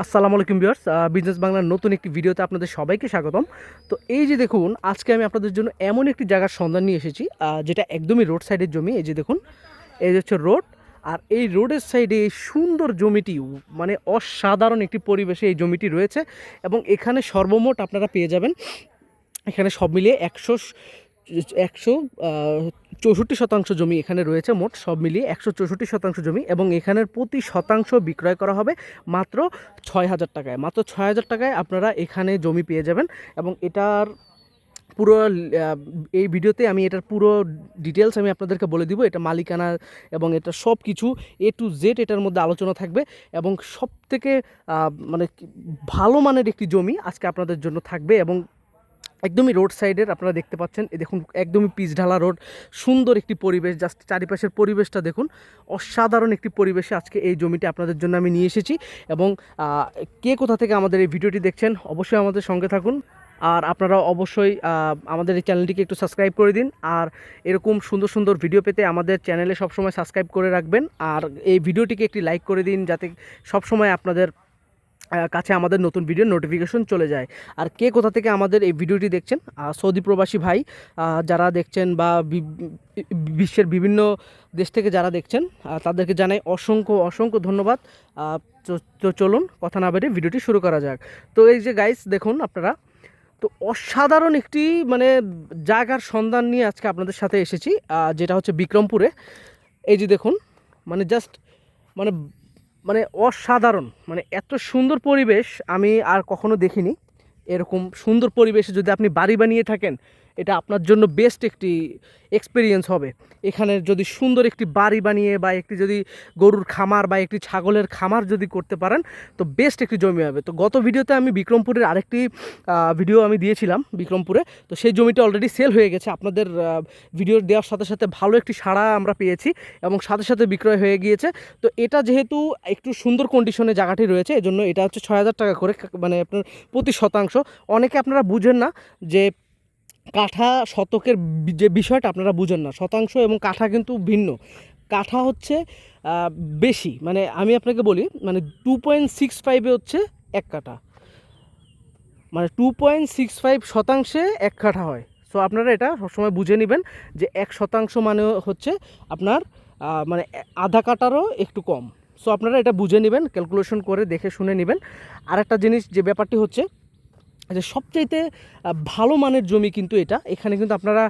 আসসালামু আলাইকুম viewers, business বাংলার নতুন একটি ভিডিওতে আপনাদের সবাইকে স্বাগতম। তো এই যে দেখুন, আজকে আমি আপনাদের জন্য এমন একটি জায়গার সন্ধান নিয়ে এসেছি, যেটা একদমই রোড সাইডের জমি। এই যে দেখুন, এই যে হচ্ছে রোড। আর এই রোডের সাইডে এই সুন্দর জমিটি, মানে অসাধারণ একটি পরিবেশে এই জমিটি রয়েছে। এবং এখানে সর্বমোট আপনারা পেয়ে যাবেন, এখানে সব মিলিয়ে একশো 64% জমি এখানে রয়েছে। মোট সব মিলিয়ে 164% জমি, এবং এখানের প্রতি শতাংশ বিক্রয় করা হবে মাত্র 6,000 টাকায়। মাত্র 6,000 টাকায় আপনারা এখানে জমি পেয়ে যাবেন। এবং এটার পুরো এই ভিডিওতে আমি এটার পুরো ডিটেলস আমি আপনাদেরকে বলে দিব। এটা মালিকানা এবং এটা সব কিছু A to Z এটার মধ্যে আলোচনা থাকবে। এবং সব থেকে মানে ভালো মানের একটি জমি আজকে আপনাদের জন্য থাকবে। এবং একদমই রোড সাইডের আপনারা দেখতে পাচ্ছেন, এই দেখুন একদমই পিচ ঢালা রোড, সুন্দর একটি পরিবেশ। জাস্ট চারিপাশের পরিবেশটা দেখুন, অসাধারণ একটি পরিবেশে আজকে এই জমিটি আপনাদের জন্য আমি নিয়ে এসেছি। এবং কে কোথা থেকে আমাদের এই ভিডিওটি দেখছেন অবশ্যই আমাদের সঙ্গে থাকুন। আর আপনারা অবশ্যই আমাদের এই চ্যানেলটিকে একটু সাবস্ক্রাইব করে দিন। আর এরকম সুন্দর সুন্দর ভিডিও পেতে আমাদের চ্যানেলে সবসময় সাবস্ক্রাইব করে রাখবেন। আর এই ভিডিওটিকে একটি লাইক করে দিন, যাতে সবসময় আপনাদের কাছে আমাদের নতুন ভিডিও নোটিফিকেশন চলে যায়। আর কে কোথা থেকে আমাদের এই ভিডিওটি দেখছেন, সৌদি প্রবাসী ভাই যারা দেখছেন, বা বিশ্বের বিভিন্ন দেশ থেকে যারা দেখছেন, তাদেরকে জানাই অসংখ্য অসংখ্য ধন্যবাদ। তো চলুন কথা না বেরিয়ে ভিডিওটি শুরু করা যাক। তো এই যে গাইস দেখুন আপনারা, তো অসাধারণ একটি মানে জায়গার সন্ধান নিয়ে আজকে আপনাদের সাথে এসেছি, যেটা হচ্ছে বিক্রমপুরে। এই যে দেখুন, মানে জাস্ট মানে মানে অসাধারণ, মানে এত সুন্দর পরিবেশ আমি আর কখনো দেখিনি। এরকম সুন্দর পরিবেশে যদি আপনি বাড়ি বানিয়ে থাকেন, এটা আপনার জন্য বেস্ট একটি এক্সপিরিয়েন্স হবে। এখানে যদি সুন্দর একটি বাড়ি বানিয়ে, বা একটি যদি গরুর খামার বা একটি ছাগলের খামার যদি করতে পারেন, তো বেস্ট একটি জমি হবে। তো গত ভিডিওতে আমি বিক্রমপুরের আরেকটি ভিডিও আমি দিয়েছিলাম বিক্রমপুরে। তো সেই জমিটা অলরেডি সেল হয়ে গেছে। আপনাদের ভিডিও দেওয়ার সাথে সাথে ভালো একটি সাড়া আমরা পেয়েছি, এবং সাথে সাথে বিক্রয় হয়ে গিয়েছে। তো এটা যেহেতু একটু সুন্দর কন্ডিশনে জায়গাটি রয়েছে, এজন্য এটা হচ্ছে 6,000 টাকা করে, মানে আপনার প্রতি শতাংশ। অনেকে আপনারা বুঝেন না যে কাঠা শতকের যে বিষয়টা আপনারা বুঝেন না। শতাংশ এবং কাঠা কিন্তু ভিন্ন। কাঠা হচ্ছে বেশি, মানে আমি আপনাকে বলি, মানে 2.65 হচ্ছে এক কাঠা, মানে 2.65 শতাংশে এক কাঠা হয়। সো আপনারা এটা সবসময় বুঝে নেবেন যে 1% মানে হচ্ছে আপনার মানে আধা কাঠারও একটু কম। সো আপনারা এটা বুঝে নেবেন, ক্যালকুলেশন করে দেখে শুনে নেবেন। আরেকটা জিনিস, যে ব্যাপারটি হচ্ছে যে সবচাইতে ভালো মানের জমি কিন্তু এটা। এখানে কিন্তু আপনারা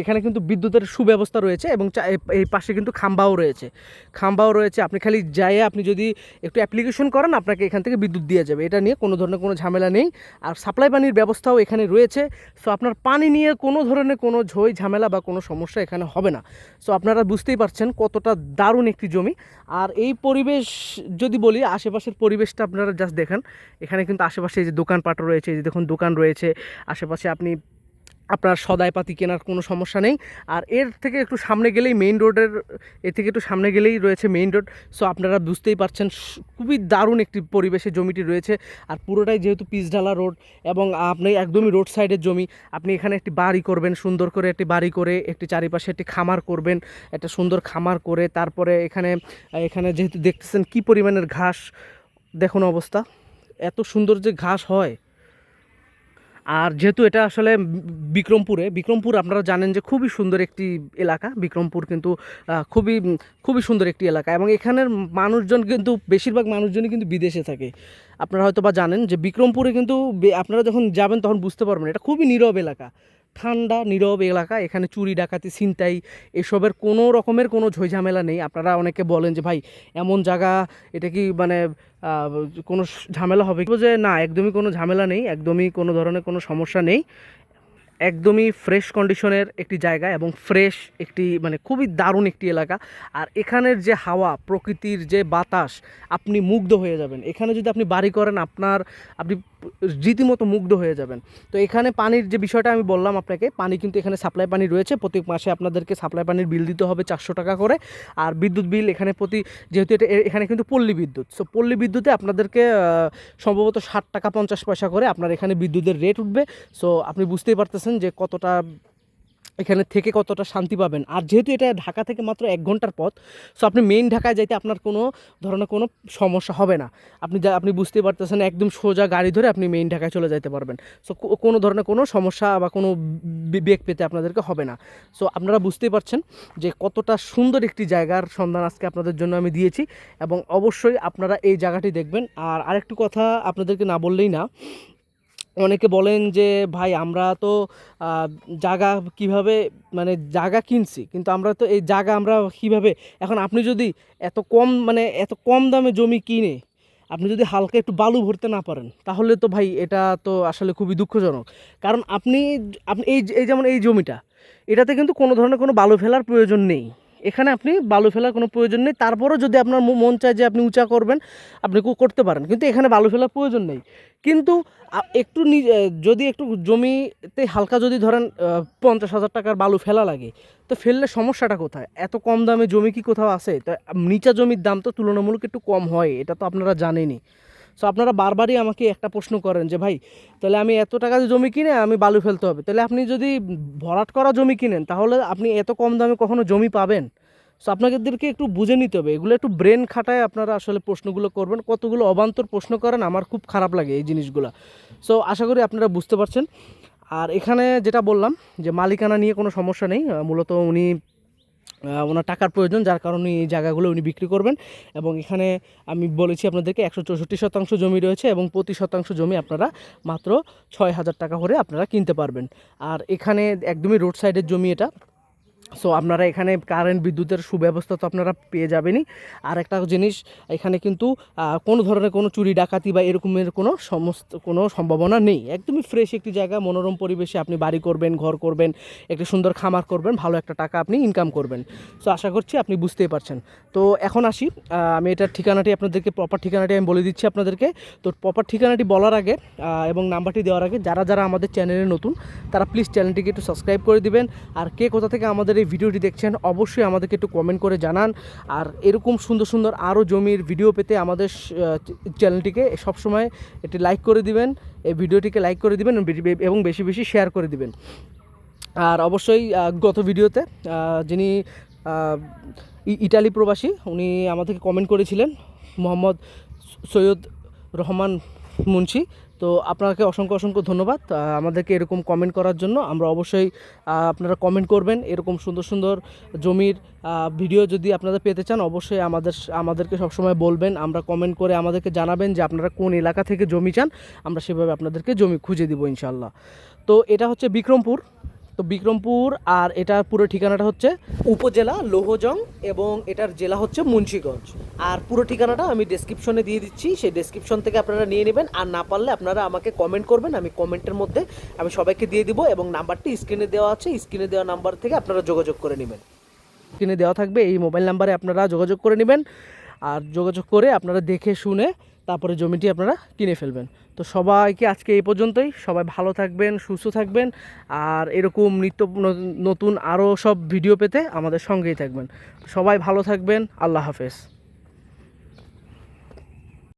এখানে কিন্তু বিদ্যুতের সুব্যবস্থা রয়েছে, এবং এই পাশে কিন্তু খাম্বাও রয়েছে। আপনি খালি যাইয়ে আপনি যদি একটু অ্যাপ্লিকেশন করেন, আপনাকে এখান থেকে বিদ্যুৎ দিয়ে যাবে। এটা নিয়ে কোনো ধরনের কোনো ঝামেলা নেই। আর সাপ্লাই পানির ব্যবস্থাও এখানে রয়েছে। সো আপনার পানি নিয়ে কোনো ধরনের কোনো ঝামেলা বা কোনো সমস্যা এখানে হবে না। সো আপনারা বুঝতেই পারছেন কতটা দারুণ একটি জমি। আর এই পরিবেশ যদি বলি, আশেপাশের পরিবেশটা আপনারা জাস্ট দেখেন। এখানে কিন্তু আশেপাশে যে দোকানপাট রয়েছে, এই যে দেখুন দোকান রয়েছে আশেপাশে, আপনি আপনার সদাইপাতি কেনার কোনো সমস্যা নেই। আর এর থেকে একটু সামনে গেলেই এর থেকে একটু সামনে গেলেই রয়েছে মেইন রোড। সো আপনারা বুঝতেই পারছেন খুবই দারুণ একটি পরিবেশে জমিটি রয়েছে। আর পুরোটাই যেহেতু পিচঢালা রোড, এবং আপনি একদমই রোড সাইডের জমি, আপনি এখানে একটি বাড়ি করবেন, সুন্দর করে একটি বাড়ি করে একটি চারিপাশে একটি খামার করবেন, একটা সুন্দর খামার করে তারপরে এখানে যেহেতু দেখতেছেন কী পরিমাণের ঘাস, দেখুন অবস্থা, এত সুন্দর যে ঘাস হয়। আর যেহেতু এটা আসলে বিক্রমপুর আপনারা জানেন যে খুবই সুন্দর একটি এলাকা। বিক্রমপুর কিন্তু খুবই খুবই সুন্দর একটি এলাকা, এবং এখানের মানুষজন কিন্তু বেশিরভাগ মানুষজনই কিন্তু বিদেশে থাকে। আপনারা হয়তো বা জানেন যে বিক্রমপুরে কিন্তু আপনারা যখন যাবেন তখন বুঝতে পারবেন এটা খুবই নীরব এলাকা, ঠান্ডা নীরব এলাকা। এখানে চুরি ডাকাতি ছিনতাই এসবের কোনো রকমের কোনো ঝামেলা নেই। আপনারা অনেকে বলেন যে ভাই এমন জায়গা, এটা কি মানে কোনো ঝামেলা হবে, যে না, একদমই কোনো ঝামেলা নেই, একদমই কোনো ধরনের কোনো সমস্যা নেই। একদমই ফ্রেশ কন্ডিশনের একটি জায়গা, এবং ফ্রেশ একটি মানে খুবই দারুণ একটি এলাকা। আর এখানের যে হাওয়া, প্রকৃতির যে বাতাস, আপনি মুগ্ধ হয়ে যাবেন। এখানে যদি আপনি বাড়ি করেন, আপনি রীতিমতো মুগ্ধ হয়ে যাবেন। তো এখানে পানির যে বিষয়টা আমি বললাম আপনাকে, পানি কিন্তু এখানে সাপ্লাই পানি রয়েছে। প্রত্যেক মাসে আপনাদেরকে সাপ্লাই পানির বিল দিতে হবে 400 টাকা করে। আর বিদ্যুৎ বিল এখানে যেহেতু এখানে কিন্তু পল্লী বিদ্যুৎ, সো পল্লী বিদ্যুতে আপনাদেরকে সম্ভবত 60 টাকা 50 পয়সা করে আপনার এখানে বিদ্যুতের রেট উঠবে। সো আপনি বুঝতেই পারতেছেন যে কতটা এখানে থেকে কতটা শান্তি পাবেন। আর যেহেতু এটা ঢাকা থেকে মাত্র 1 ঘন্টার পথ, সো আপনি মেইন ঢাকায় যাইতে আপনার কোনো ধরনের কোনো সমস্যা হবে না। আপনি বুঝতেই পারতেছেন, একদম সোজা গাড়ি ধরে আপনি মেইন ঢাকায় চলে যাইতে পারবেন। সো কোনো ধরনের কোনো সমস্যা বা কোনো বেগ পেতে আপনাদেরকে হবে না। সো আপনারা বুঝতেই পারছেন যে কতটা সুন্দর একটি জায়গার সন্ধান আজকে আপনাদের জন্য আমি দিয়েছি, এবং অবশ্যই আপনারা এই জায়গাটি দেখবেন। আর আরেকটু কথা আপনাদেরকে না বললেই না, অনেকে বলেন যে ভাই আমরা তো জায়গা কিভাবে, মানে জায়গা কিনছি, কিন্তু আমরা তো এই জায়গা আমরা কীভাবে, এখন আপনি যদি এত কম দামে জমি কিনে আপনি যদি হালকা একটু বালু ভরতে না পারেন, তাহলে তো ভাই এটা তো আসলে খুবই দুঃখজনক। কারণ আপনি আপনি এই যেমন এই জমিটা, এটাতে কিন্তু কোনো ধরনের কোনো বালু ফেলার প্রয়োজন নেই। এখানে আপনি বালু ফেলার কোনো প্রয়োজন নেই। তারপরেও যদি আপনার মন চায় যে আপনি উঁচা করবেন, আপনি করতে পারেন, কিন্তু এখানে বালু ফেলার প্রয়োজন নেই। কিন্তু একটু যদি একটু জমিতে হালকা যদি ধরেন 50,000 টাকার বালু ফেলা লাগে, তো ফেললে সমস্যাটা কোথায়? এত কম দামে জমি কি কোথাও আছে? তো নিচা জমির দাম তো তুলনামূলক একটু কম হয়, এটা তো আপনারা জানেনই। সো আপনারা বারবারই আমাকে একটা প্রশ্ন করেন যে ভাই তাহলে আমি এত টাকা দিয়ে জমি কিনে আমি বালু ফেলতে হবে, তাহলে আপনি যদি ভরাট করা জমি কিনেন তাহলে আপনি এত কম দামে কখনো জমি পাবেন? সো আপনাদেরকে একটু বুঝে নিতে হবে, এগুলো একটু ব্রেন খাটায় আপনারা আসলে প্রশ্নগুলো করবেন। কতগুলো অবান্তর প্রশ্ন করেন, আমার খুব খারাপ লাগে এই জিনিসগুলো। সো আশা করি আপনারা বুঝতে পারছেন। আর এখানে যেটা বললাম যে মালিকানা নিয়ে কোনো সমস্যা নেই, মূলত উনি ওনার টাকার প্রয়োজন, যার কারণে এই জায়গাগুলো উনি বিক্রি করবেন। এবং এখানে আমি বলেছি আপনাদেরকে 164 শতাংশ জমি রয়েছে, এবং প্রতি শতাংশ জমি আপনারা মাত্র 6,000 টাকা করে আপনারা কিনতে পারবেন। আর এখানে একদমই রোড সাইডের জমি এটা। সো আপনারা এখানে কারেন্ট বিদ্যুতের সুব্যবস্থা তো আপনারা পেয়ে যাবেনই। আর একটা জিনিস, এখানে কিন্তু কোনো ধরনের কোনো চুরি ডাকাতি বা এরকমের কোনো সম্ভাবনা নেই। একদমই ফ্রেশ একটি জায়গা, মনোরম পরিবেশে আপনি বাড়ি করবেন, ঘর করবেন, একটি সুন্দর খামার করবেন, ভালো একটা টাকা আপনি ইনকাম করবেন। সো আশা করছি আপনি বুঝতেই পারছেন। তো এখন আসি, আমি এটার ঠিকানাটি আপনাদেরকে, প্রপার ঠিকানাটি আমি বলে দিচ্ছি আপনাদেরকে। তো প্রপার ঠিকানাটি বলার আগে এবং নাম্বারটি দেওয়ার আগে যারা আমাদের চ্যানেলে নতুন, তারা প্লিজ চ্যানেলটিকে একটু সাবস্ক্রাইব করে দিবেন। আর কে কোথা থেকে আমাদের এই ভিডিওটি দেখছেন অবশ্যই আমাদেরকে একটু কমেন্ট করে জানান। আর এরকম সুন্দর সুন্দর আরও জমির ভিডিও পেতে আমাদের চ্যানেলটিকে সবসময় একটি লাইক করে দিবেন, এই ভিডিওটিকে লাইক করে দিবেন এবং বেশি বেশি শেয়ার করে দিবেন। আর অবশ্যই গত ভিডিওতে যিনি ইটালি প্রবাসী, উনি আমাদেরকে কমেন্ট করেছিলেন, মোহাম্মদ সৈয়দ রহমান মুন্সি। তো আপনাকে অসংখ্য ধন্যবাদ আমাদেরকে এরকম কমেন্ট করার জন্য। আমরা অবশ্যই আপনারা কমেন্ট করবেন, এরকম সুন্দর সুন্দর জমির ভিডিও যদি আপনারা পেতে চান অবশ্যই আমাদেরকে সবসময় বলবেন। আমরা কমেন্ট করে আমাদেরকে জানাবেন যে আপনারা কোন এলাকা থেকে জমি চান, আমরা সেভাবে আপনাদেরকে জমি খুঁজে দিব ইনশাল্লাহ। তো এটা হচ্ছে বিক্রমপুর। তো বিক্রমপুর, আর এটার পুরো ঠিকানাটা হচ্ছে উপজেলা লৌহজং, এবং এটার জেলা হচ্ছে মুন্সিগঞ্জ। আর পুরো ঠিকানাটা আমি ডেসক্রিপশনে দিয়ে দিচ্ছি, সেই ডেসক্রিপশন থেকে আপনারা নিয়ে নেবেন। আর না পারলে আপনারা আমাকে কমেন্ট করবেন, আমি কমেন্টের মধ্যে আমি সবাইকে দিয়ে দিব, এবং নাম্বারটি স্ক্রিনে দেওয়া আছে, স্ক্রিনে দেওয়া নাম্বার থেকে আপনারা যোগাযোগ করে নেবেন। স্ক্রিনে দেওয়া থাকবে এই মোবাইল নাম্বারে আপনারা যোগাযোগ করে নেবেন। আর যোগাযোগ করে আপনারা দেখে শুনে তারপরে জমিটি আপনারা কিনে ফেলবেন। তো সবাইকে আজকে এই পর্যন্তই। সবাই ভালো থাকবেন, সুস্থ থাকবেন, আর এরকম নিত্য নতুন আরও সব ভিডিও পেতে আমাদের সঙ্গেই থাকবেন। সবাই ভালো থাকবেন। আল্লাহ হাফেজ।